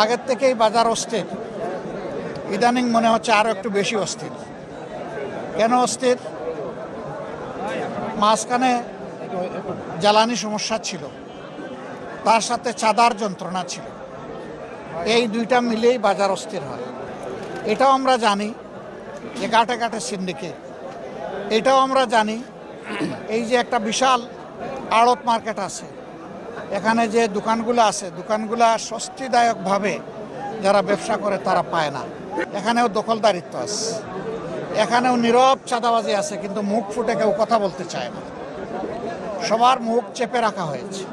আগের থেকেই বাজার অস্থির। ইদানিং মনে হচ্ছে আরও একটু বেশি অস্থির। কেন অস্থির? মাঝখানে জ্বালানি সমস্যা ছিল, তার সাথে চাঁদার যন্ত্রণা ছিল। এই দুইটা মিলেই বাজার অস্থির হয়। এটাও আমরা জানি যে ঘাটে ঘাটে সিন্ডিকেট। এটাও আমরা জানি এই যে একটা বিশাল আড়ত মার্কেট আছে, এখানে যে দোকানগুলো আছে, দোকানগুলো স্বস্তিদায়কভাবে যারা ব্যবসা করে তারা পায় না। এখানেও দখলদারিত্ব আছে, এখানেও নীরব চাঁদাবাজি আছে, কিন্তু মুখ ফুটে কেউ কথা বলতে চায় না। সবার মুখ চেপে রাখা হয়েছে।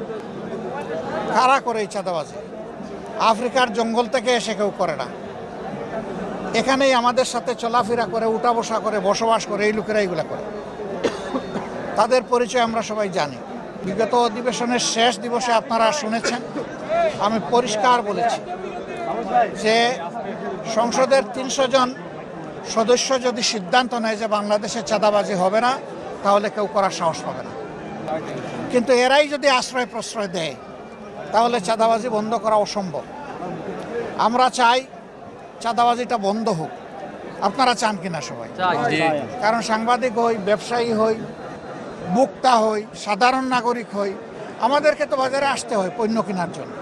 কারা করে এই চাঁদাবাজি? আফ্রিকার জঙ্গল থেকে এসে কেউ করে না, এখানেই আমাদের সাথে চলাফেরা করে, উঠা বসা করে, বসবাস করে এই লোকেরা এইগুলা করে। তাদের পরিচয় আমরা সবাই জানি। বিগত অধিবেশনের শেষ দিবসে আপনারা শুনেছেন, আমি পরিষ্কার বলেছি যে সংসদের ৩০০ জন সদস্য যদি সিদ্ধান্ত নেয় যে বাংলাদেশে চাঁদাবাজি হবে না, তাহলে কেউ করার সাহস পাবে না। কিন্তু এরাই যদি আশ্রয় প্রশ্রয় দেয়, তাহলে চাঁদাবাজি বন্ধ করা অসম্ভব। আমরা চাই চাঁদাবাজিটা বন্ধ হোক। আপনারা চান কিনা সবাই? কারণ সাংবাদিক হই, ব্যবসায়ী হই, ভোক্তা হই, সাধারণ নাগরিক হই, আমাদেরকে তো বাজারে আসতে হয় পণ্য কেনার জন্য।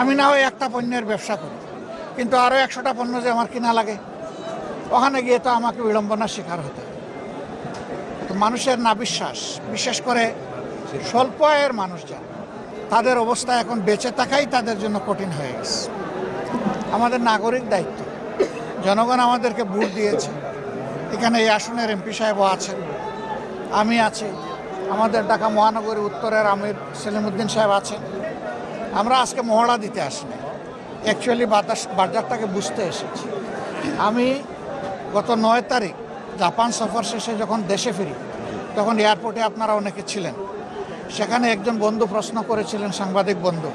আমি না হয় একটা পণ্যের ব্যবসা করি, কিন্তু আরও ১০০টা পণ্য যে আমার কিনা লাগে, ওখানে গিয়ে তো আমাকে বিড়ম্বনার শিকার হতে হয়। তো মানুষের না বিশ্বাস, বিশেষ করে স্বল্প আয়ের মানুষ যারা, তাদের অবস্থা এখন বেঁচে থাকাই তাদের জন্য কঠিন হয়ে গেছে। আমাদের নাগরিক দায়িত্ব, জনগণ আমাদেরকে ভোট দিয়েছে। এখানে এই আসনের এমপি সাহেবও আছেন, আমি আছি, আমাদের ঢাকা মহানগরী উত্তরের আমির সেলিমউদ্দিন সাহেব আছেন। আমরা আজকে মহড়া দিতে আসিনি, অ্যাকচুয়ালি বাজারটাকে বুঝতে এসেছি। আমি গত ৯ তারিখ জাপান সফর শেষে যখন দেশে ফিরি, তখন এয়ারপোর্টে আপনারা অনেকে ছিলেন। সেখানে একজন বন্ধু প্রশ্ন করেছিলেন, সাংবাদিক বন্ধু,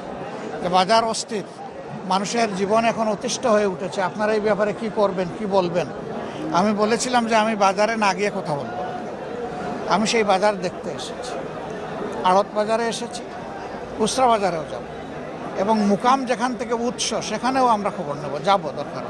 যে বাজার অস্থির, মানুষের জীবন এখন অতিষ্ঠ হয়ে উঠেছে, আপনারা এই ব্যাপারে কি করবেন, কি বলবেন? আমি বলেছিলাম যে আমি বাজারে না গিয়ে কথা বলবো। আমি সেই বাজার দেখতে এসেছি, আড়ত বাজারে এসেছি, খুচরা বাজারেও যাব, এবং মুকাম যেখান থেকে উৎস সেখানেও আমরা খবর নেব, যাব দরকার।